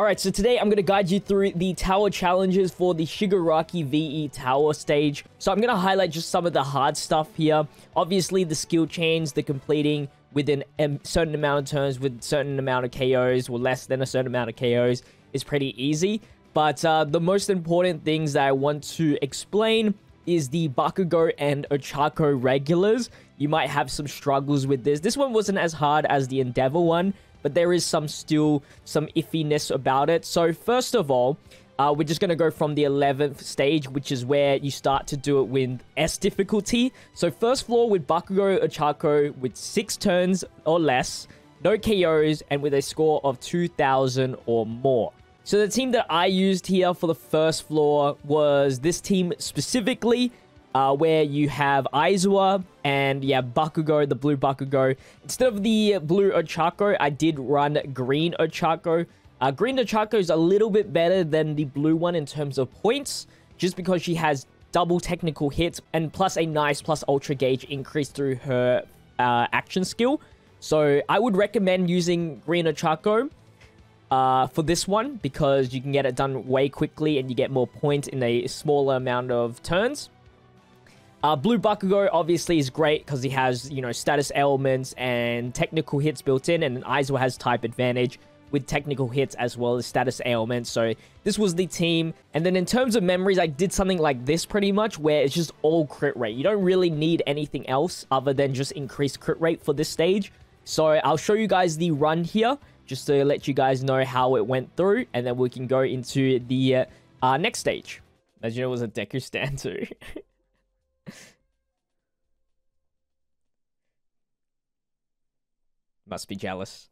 Alright, so today I'm going to guide you through the tower challenges for the Shigaraki VE tower stage. So I'm going to highlight just some of the hard stuff here. Obviously, the skill chains, the completing within a certain amount of turns with certain amount of KOs or less than a certain amount of KOs is pretty easy. But the most important things that I want to explain is the Bakugo and Ochako regulars. You might have some struggles with this. This one wasn't as hard as the Endeavor one, but there is still some iffiness about it. So first of all, we're just going to go from the 11th stage, which is where you start to do it with S difficulty. So first floor with Bakugo Ochako with 6 turns or less, no KOs, and with a score of 2,000 or more. So the team that I used here for the first floor was this team specifically, where you have Aizawa and, yeah, Bakugo, the blue Bakugo. Instead of the blue Ochako, I did run green Ochako. Green Ochako is a little bit better than the blue one in terms of points, just because she has double technical hits and plus a nice plus ultra gauge increase through her action skill. So I would recommend using green Ochako for this one, because you can get it done way quickly and you get more points in a smaller amount of turns. Blue Bakugo obviously is great because he has, you know, status elements and technical hits built in, and Aizawa has type advantage with technical hits as well as status ailments. So this was the team. And then in terms of memories, I did something like this pretty much, where it's just all crit rate. You don't really need anything else other than just increased crit rate for this stage. So I'll show you guys the run here, just to let you guys know how it went through, and then we can go into the next stage. As you know, it was a Deku stand too. Must be jealous.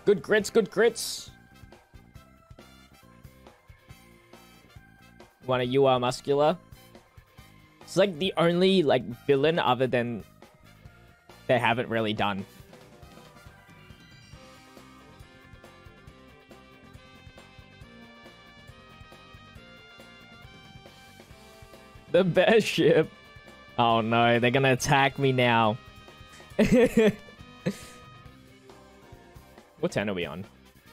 Good grits, good grits. Want a UR muscular? It's like the only like villain other than they haven't really done. The best ship. Oh no, they're gonna attack me now. What turn are we on?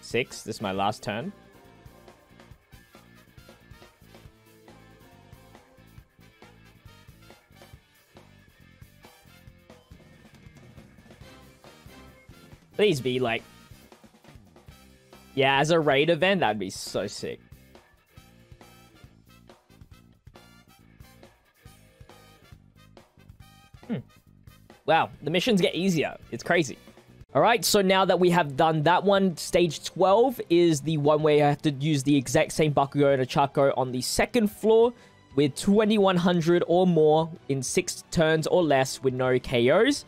6? This is my last turn. Please be like... Yeah, as a raid event, that'd be so sick. Wow, the missions get easier. It's crazy. Alright, so now that we have done that one, stage 12 is the one where you have to use the exact same Bakugo and Ochako on the second floor with 2100 or more in 6 turns or less with no KOs.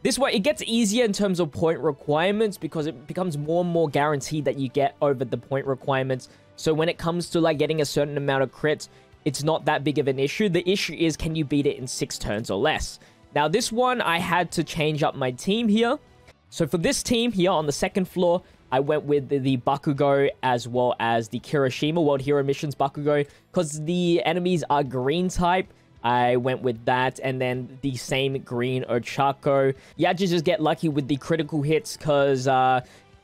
This way, it gets easier in terms of point requirements because it becomes more and more guaranteed that you get over the point requirements. So when it comes to like getting a certain amount of crits, it's not that big of an issue. The issue is, can you beat it in 6 turns or less? Now, this one, I had to change up my team here. So for this team here on the second floor, I went with the Bakugo as well as the Kirishima World Hero Missions Bakugo. Because the enemies are green type, I went with that. And then the same green Ochako. You had to just get lucky with the critical hits because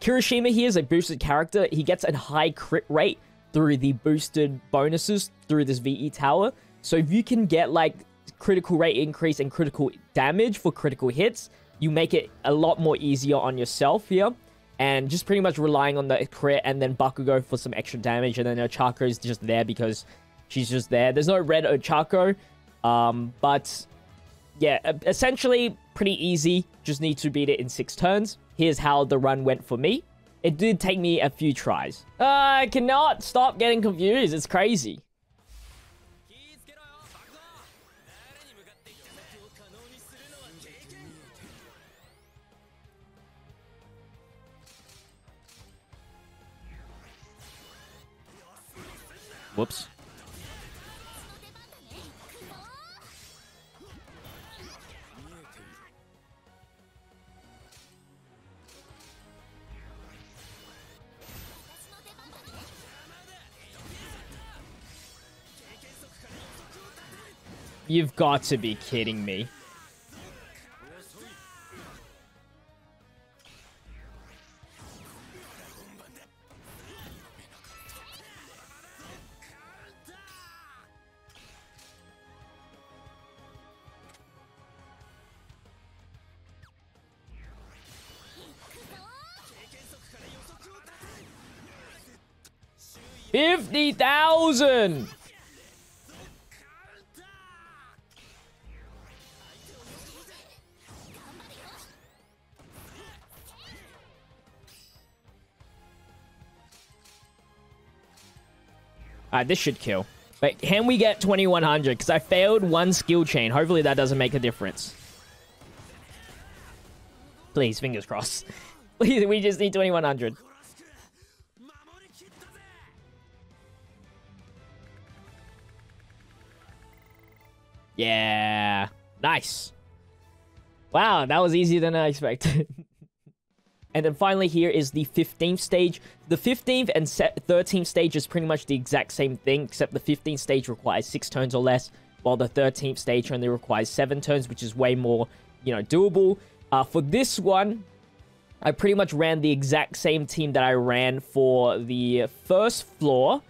Kirishima here is a boosted character. He gets a high crit rate through the boosted bonuses through this VE tower. So if you can get like critical rate increase and critical damage for critical hits, you make it a lot more easier on yourself here. And just pretty much relying on the crit and then Bakugo for some extra damage. And then Ochako is just there because she's just there. There's no red Ochako. But yeah, essentially pretty easy. Just need to beat it in 6 turns. Here's how the run went for me. It did take me a few tries. I cannot stop getting confused. It's crazy. Whoops. You've got to be kidding me. $50,000. Alright, this should kill. But can we get 2100? Because I failed one skill chain. Hopefully that doesn't make a difference. Please, fingers crossed. Please, we just need 2100. Yeah. Nice. Wow, that was easier than I expected. And then finally here is the 15th stage. The 15th and 13th stage is pretty much the exact same thing, except the 15th stage requires 6 turns or less, while the 13th stage only requires 7 turns, which is way more, you know, doable. For this one, I pretty much ran the exact same team that I ran for the first floor,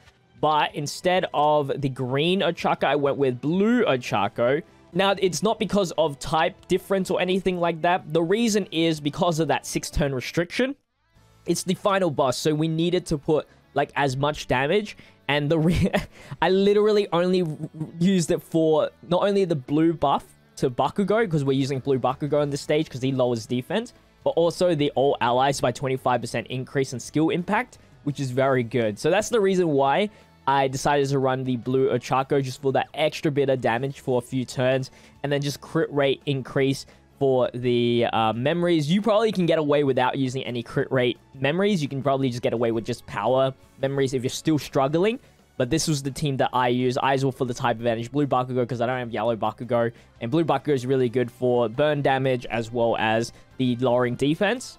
but instead of the green Ochako, I went with blue Ochako. Now, it's not because of type difference or anything like that. The reason is because of that 6-turn restriction. It's the final boss, so we needed to put, like, as much damage. And I literally only used it for not only the blue buff to Bakugo, because we're using blue Bakugo on this stage because he lowers defense, but also the all allies by 25% increase in skill impact, which is very good. So that's the reason why I decided to run the blue Ochako, just for that extra bit of damage for a few turns, and then just crit rate increase for the memories. You probably can get away without using any crit rate memories. You can probably just get away with just power memories if you're still struggling. But this was the team that I used. I were for the type advantage. Blue Bakugo, because I don't have yellow Bakugo. And blue Bakugo is really good for burn damage as well as the lowering defense.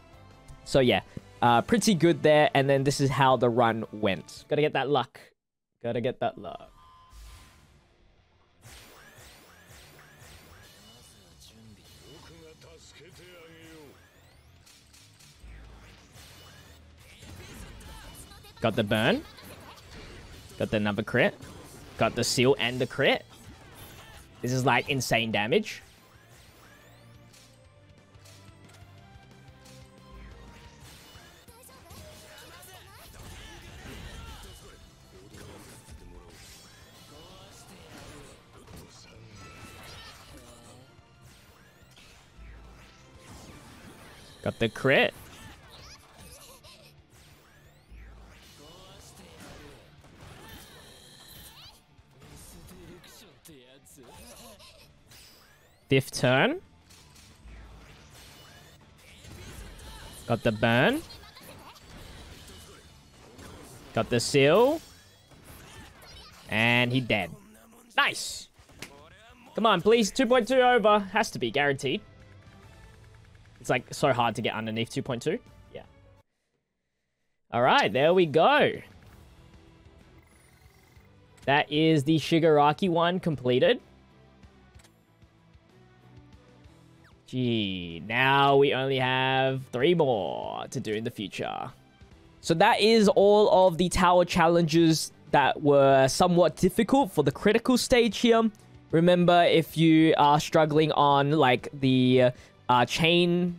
So yeah, pretty good there. And then this is how the run went. Gotta get that luck. Gotta get that luck. Got the burn. Got the number crit. Got the seal and the crit. This is like insane damage. Got the crit. Fifth turn. Got the burn. Got the seal. And he dead. Nice. Come on, please. 2.2 over. Has to be guaranteed. It's like so hard to get underneath 2.2. Yeah. All right, there we go. That is the Shigaraki one completed. Gee, now we only have 3 more to do in the future. So that is all of the tower challenges that were somewhat difficult for the critical stage here. Remember, if you are struggling on like the chain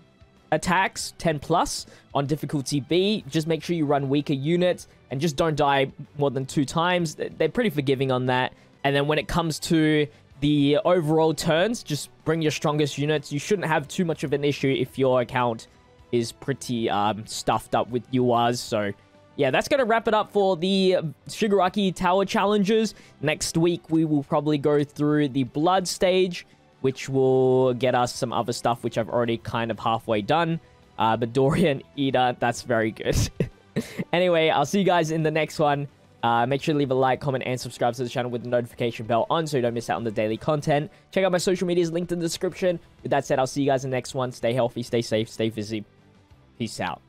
attacks 10 plus on difficulty B, just make sure you run weaker units and just don't die more than 2 times. They're pretty forgiving on that. And then when it comes to the overall turns, just bring your strongest units. You shouldn't have too much of an issue if your account is pretty stuffed up with URs. So yeah, that's going to wrap it up for the Shigaraki Tower challenges. Next week, we will probably go through the Blood stage, which will get us some other stuff, which I've already kind of halfway done. But Dorian Eater, that's very good. Anyway, I'll see you guys in the next one. Make sure to leave a like, comment, and subscribe to the channel with the notification bell on so you don't miss out on the daily content. Check out my social medias linked in the description. With that said, I'll see you guys in the next one. Stay healthy, stay safe, stay busy. Peace out.